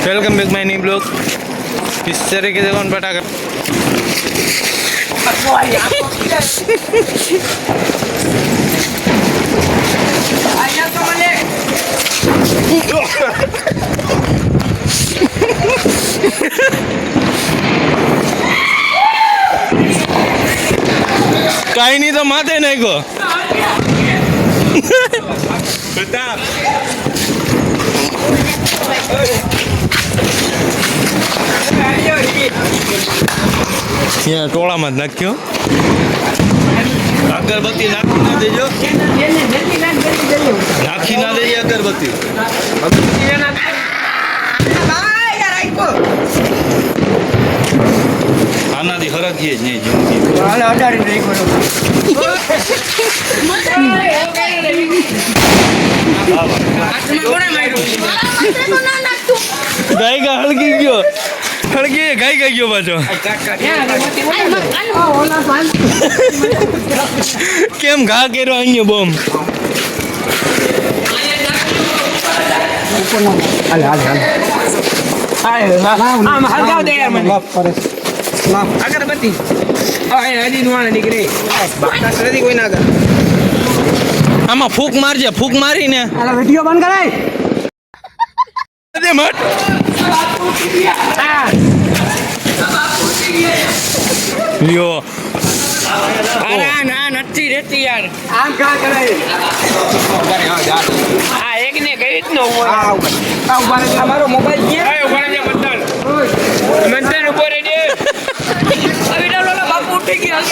Welcome back my new blog. इस तरीके से कौन पटाखा कहीं नहीं तो माथे नहीं को यहाँ टोला मत नाख्यो अगरबत्ती नाखी ना देजो नाखी ना देजो अगरबत्ती आना दी हरक ये नहीं जो हाल अडाड़ी नहीं करो गाय का हड़की गयो हड़की गाय का गयो बाजो केम घा केरो आयो बम हाल हाल हाल आम हलगाव दे यार મને अगरबत्ती हजी नुआने निकले बात નથી કોઈ ના કર આમાં ફૂક મારજે ફૂક મારીને આલા વિડિયો બંધ કરાય દે મત લ્યો અરે ના નથી રહેતી યાર આમ કા કરાય આ એક ને ગઈ જ ન હોય આ ઉભા રહે અમારો મોબાઈલ ક્યાં આ ઉભા રહે મતન મતન ઉભો રહે દે અભી લો બાપુ ઉઠી ગઈ હલ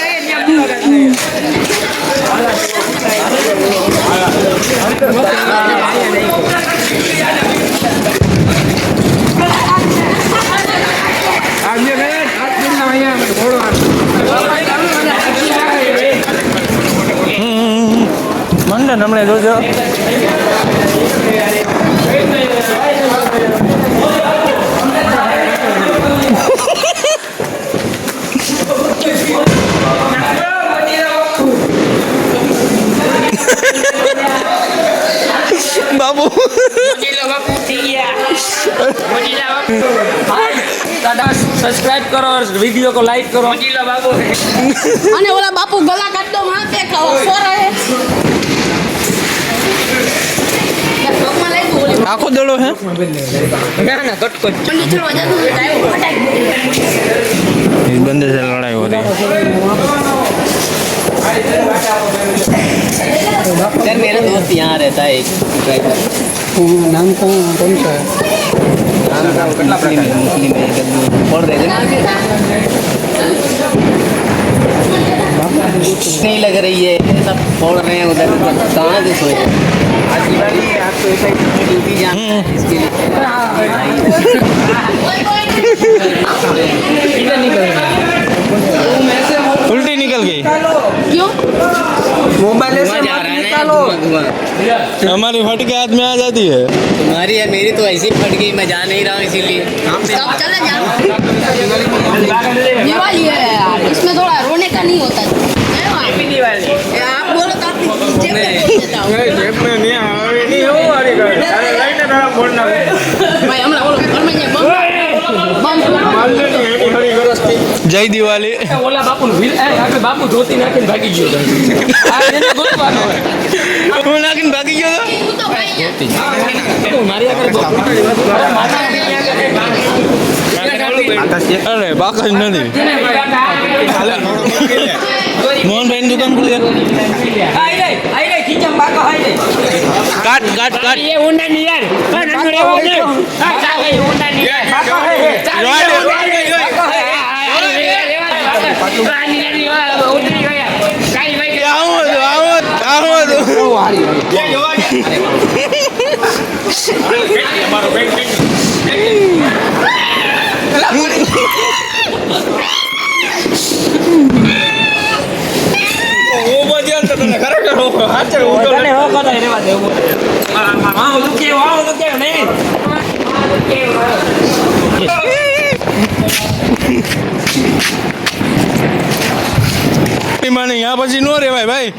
આગે ત્યાં મંડન હમણે જોજો बाबू बाबू दादा सब्सक्राइब करो और वीडियो को लाइक करो बाबू अने बोला बापू गला काट दो वहां पे खाओ सो रहे आखो दड़ो है ना ना कट को इस बंदे से लड़ाई हो रही है मेरा दोस्त यहाँ रहता है एक ड्राइवर नाम कौन सा है नाम का मुस्लिम है पढ़ रहे थे नहीं लग रही है सब पढ़ रहे हैं उधर कहाँ से सोए आज दिवाली है आप तो ऐसा ड्यूटी जाना है इसके लिए उल्टी निकल गई क्यों मोबाइल से निकालो हमारी फटके हाथ में आ जाती है तुम्हारी है मेरी तो ऐसी फट गई मैं जा नहीं रहा हूँ इसीलिए दिवाली है यार इसमें थोड़ा रोने का नहीं होता दिवाली आप बोलो तो आप जेब में नहीं हो भाई हम बोलो घर में जय दिवाली ओला बापू बापू धोती नाखीने भागी गयो હું નાખીને ભાગી ગયો મારી અરે બાકા નથી મોહનભાઈ ની દુકાન ખુલી કાટ કાટ કાટ એ ઊંડા ની યાર माने यहाँ पी नो रे भाई भाई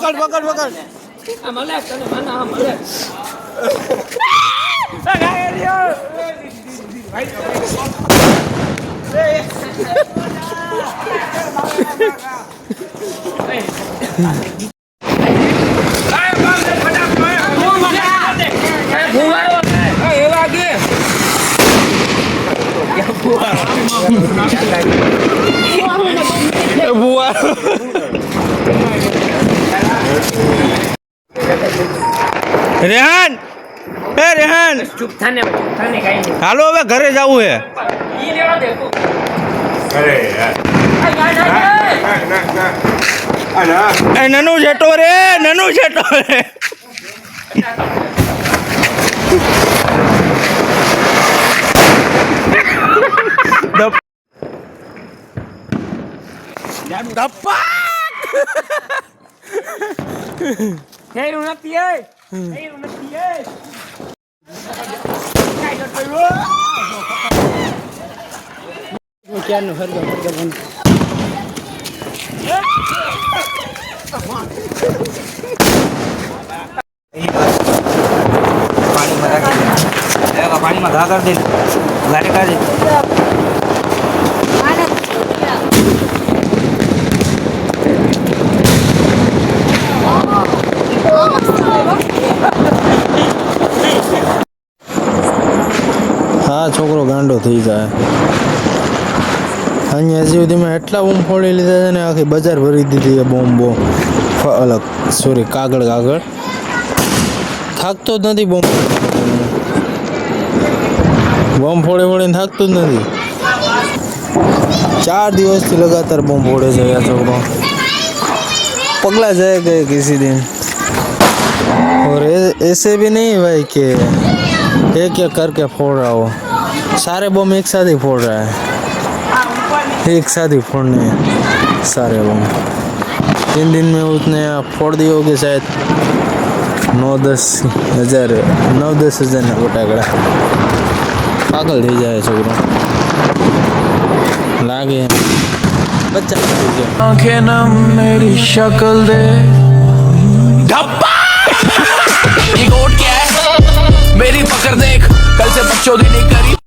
પકડ પકડ પકડ આ મળે તને માના આ મળે રેહાન એ રેહાન ચૂપ થાને કાઈ નહીં હાલો હવે ઘરે જવું હે ઈ લેવા દે અરે યાર એ નનુ જેટો રે નનુ જેટો રે થેરું નથી એ થેરું નથી એ કાઈ ન કર્યો ક્યારનો હરગો બન પાણીમાં ઘા કરી દે ગાડી કાઢી હા છોકરો ગાંડો થઈ જાય અહીંયા હજી સુધીમાં એટલા બોમ્બ ફોડી લીધા છે ને આખી બજાર ભરી દીધી છે બોમ્બો અલગ સોરી કાગળ થાકતો જ નથી બોમ્બ ફોડી ફોડીને થાકતું જ નથી 4 દિવસથી લગાતાર બોમ્બ ફોડે છે આ છોકરો पगला जाएगा किसी दिन और ऐसे भी नहीं भाई कि एक एक करके फोड़ रहा हो सारे बम एक साथ ही फोड़ रहा है एक साथ ही फोड़ने हैं सारे बम 3 दिन में उसने फोड़ दिए होंगे शायद 9-10 हज़ार ना फटाकड़ा पागल थी जाए छोकरो लागे बच्चा आंखें नम मेरी शक्ल दे धप्पा ये गोट क्या है मेरी पकड़ देख कल से बकचोदी नहीं करी